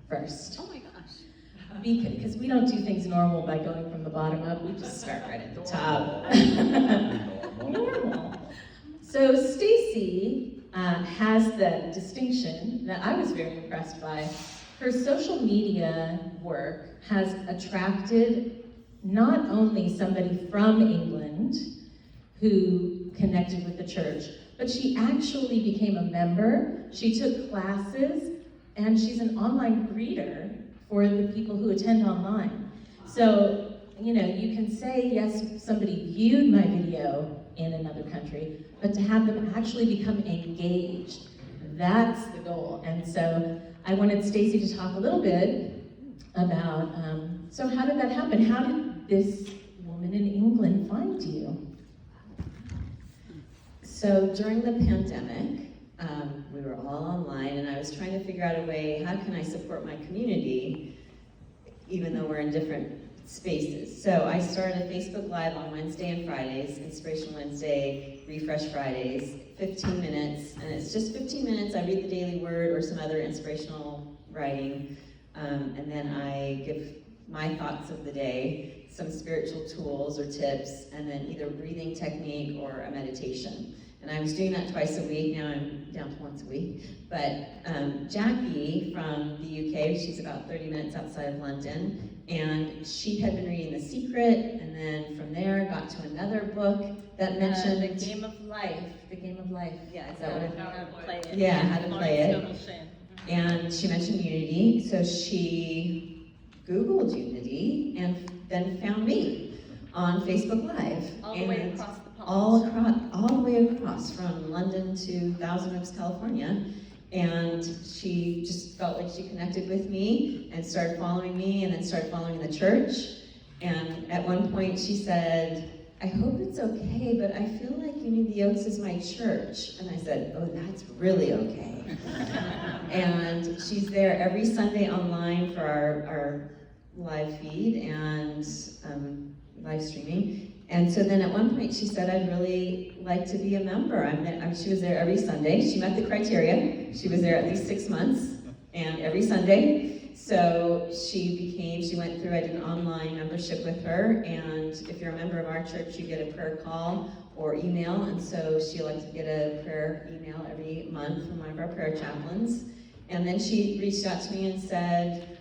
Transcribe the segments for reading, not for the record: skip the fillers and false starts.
first. Oh my gosh. Because we don't do things normal by going from the bottom up, we just start right at the top. Normal. So Stacy has the distinction that I was very impressed by. Her social media work has attracted not only somebody from England who connected with the church, but she actually became a member. She took classes, and she's an online greeter for the people who attend online. So, you know, you can say, yes, somebody viewed my video in another country, but to have them actually become engaged, that's the goal. And so I wanted Stacy to talk a little bit about, so how did that happen? How did this woman in England find you? So during the pandemic, we were all online, and I was trying to figure out a way, how can I support my community, even though we're in different spaces? So I started a Facebook Live on Wednesday and Fridays, Inspiration Wednesday, Refresh Fridays, 15 minutes, and it's just 15 minutes. I read the Daily Word or some other inspirational writing, and then I give my thoughts of the day, some spiritual tools or tips, and then either breathing technique or a meditation. And I was doing that twice a week. Now I'm down to once a week. But Jackie from the UK, she's about 30 minutes outside of London, and she had been reading The Secret, and then from there got to another book that mentioned The Game of Life. The Game of Life. Yeah, is that what How to play it. Yeah, how to play it. Mm-hmm. And she mentioned Unity, so she Googled Unity and then found me on Facebook Live. All the way across the pond. All the way across from London to Thousand Oaks, California. And she just felt like she connected with me and started following me, and then started following the church. And at one point she said, I hope it's okay, but I feel like Unity the Oaks is my church. And I said, oh, that's really okay. And she's there every Sunday online for our live feed and live streaming. And so then at one point she said, I'd really like to be a member. She was there every Sunday. She met the criteria. She was there at least 6 months, and every Sunday. So she went through, I did an online membership with her, and if you're a member of our church, you get a prayer call or email, and so she liked to get a prayer email every month from one of our prayer chaplains. And then she reached out to me and said,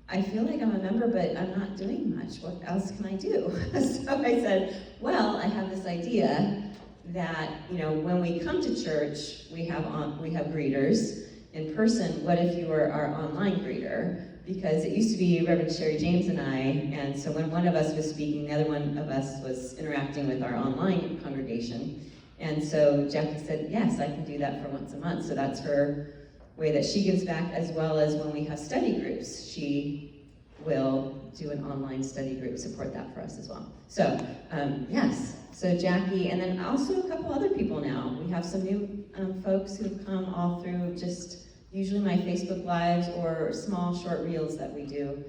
I feel like I'm a member, but I'm not doing much. What else can I do? So I said, well, I have this idea that, you know, when we come to church, we have greeters in person. What if you were our online greeter? Because it used to be Reverend Sherry James and I, and so when one of us was speaking, the other one of us was interacting with our online congregation. And so Jackie said, yes, I can do that for once a month. So that's her way that she gives back, as well as when we have study groups, she will do an online study group, support that for us as well. So, yes, so Jackie, and then also a couple other people now. We have some new folks who've come all through just usually my Facebook Lives or small short reels that we do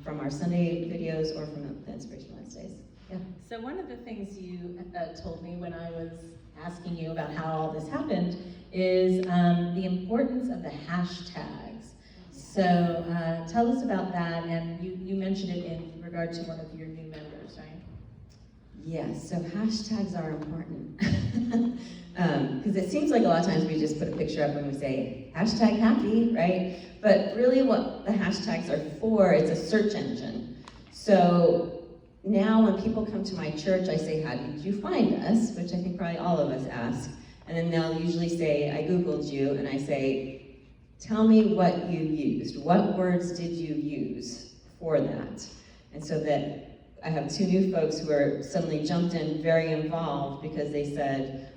from our Sunday videos or from the Inspiration Wednesdays. Yeah. So one of the things you told me when I was asking you about how all this happened is the importance of the hashtags. So tell us about that, and you mentioned it in regard to one of your new members, right? Yes, so hashtags are important. Because it seems like a lot of times we just put a picture up and we say, hashtag happy, right? But really what the hashtags are for, it's a search engine. So now when people come to my church, I say, how did you find us? Which I think probably all of us ask. And then they'll usually say, I Googled you, and I say, tell me what you used. What words did you use for that? And so that I have two new folks who are suddenly jumped in, very involved, because they said,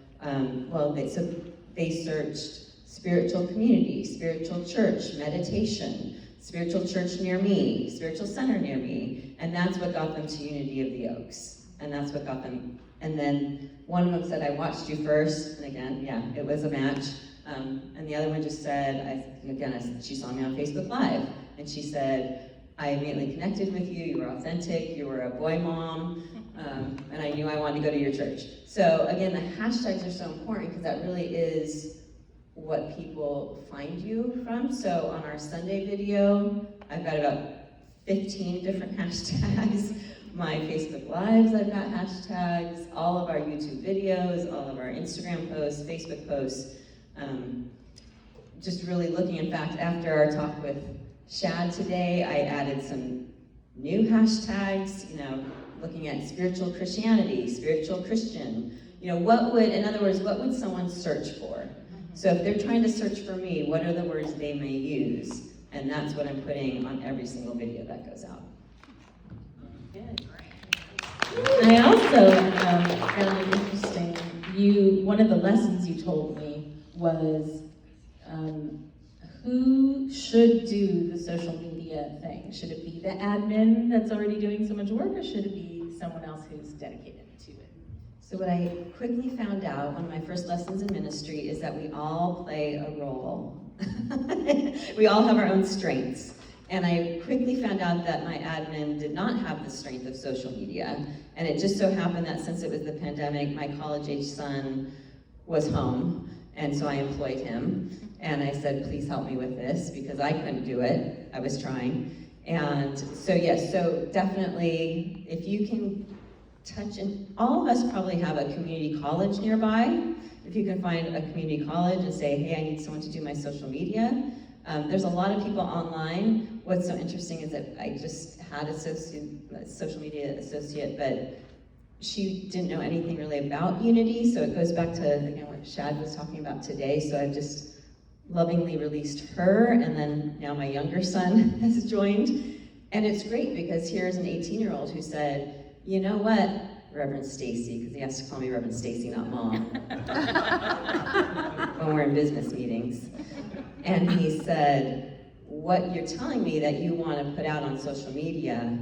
they searched spiritual community, spiritual church, meditation, spiritual church near me, spiritual center near me, and that's what got them to Unity of the Oaks. And that's what got them, and then one of them said, I watched you first, and again, yeah, it was a match. And the other one just said, she saw me on Facebook Live, and she said, I immediately connected with you were authentic, you were a boy mom, and I knew I wanted to go to your church. So again, the hashtags are so important because that really is what people find you from. So on our Sunday video, I've got about 15 different hashtags. My Facebook Lives, I've got hashtags. All of our YouTube videos, all of our Instagram posts, Facebook posts. Just really looking, in fact, after our talk with Shad today, I added some new hashtags, looking at spiritual Christianity, spiritual Christian. In other words, what would someone search for? So if they're trying to search for me, what are the words they may use? And that's what I'm putting on every single video that goes out. I also found it interesting. One of the lessons you told me was who should do the social media thing? Should it be the admin that's already doing so much work, or should it be someone else who's dedicated to it? So what I quickly found out, one of my first lessons in ministry, is that we all play a role. We all have our own strengths. And I quickly found out that my admin did not have the strength of social media. And it just so happened that since it was the pandemic, my college-age son was home. And so I employed him. And I said, please help me with this, because I couldn't do it. I was trying. And so yes, so definitely, if you can touch, and all of us probably have a community college nearby. If you can find a community college and say, hey, I need someone to do my social media. There's a lot of people online. What's so interesting is that I just had a social media associate, but she didn't know anything really about Unity, so it goes back to, again, what Shad was talking about today. So I've just lovingly released her, and then now my younger son has joined. And it's great because here's an 18-year-old who said, you know what, Reverend Stacy, because he has to call me Reverend Stacy, not Mom, when we're in business meetings. And he said, what you're telling me that you want to put out on social media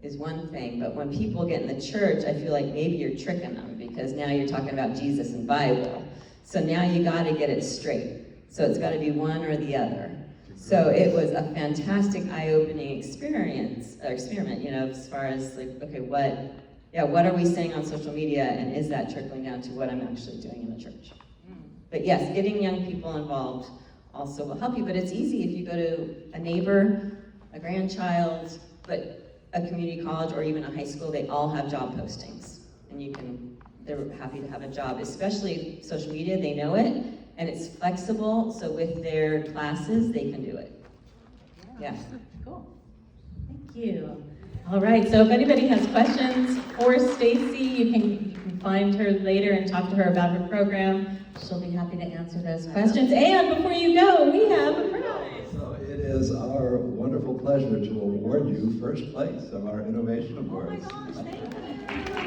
is one thing, but when people get in the church, I feel like maybe you're tricking them, because now you're talking about Jesus and Bible. So now you got to get it straight. So it's got to be one or the other. So it was a fantastic eye-opening experiment, as far as like, okay, what are we saying on social media, and is that trickling down to what I'm actually doing in the church? But yes, getting young people involved also will help you, but it's easy if you go to a neighbor, a grandchild, but a community college or even a high school, they all have job postings, and they're happy to have a job, especially social media, they know it, and it's flexible, so with their classes, they can do it. Yeah. Cool. Thank you. All right, so if anybody has questions for Stacy, you can find her later and talk to her about her program. She'll be happy to answer those questions. And before you go, we have a prize. So it is our wonderful pleasure to award you first place of our Innovation Awards. Oh my gosh, thank you.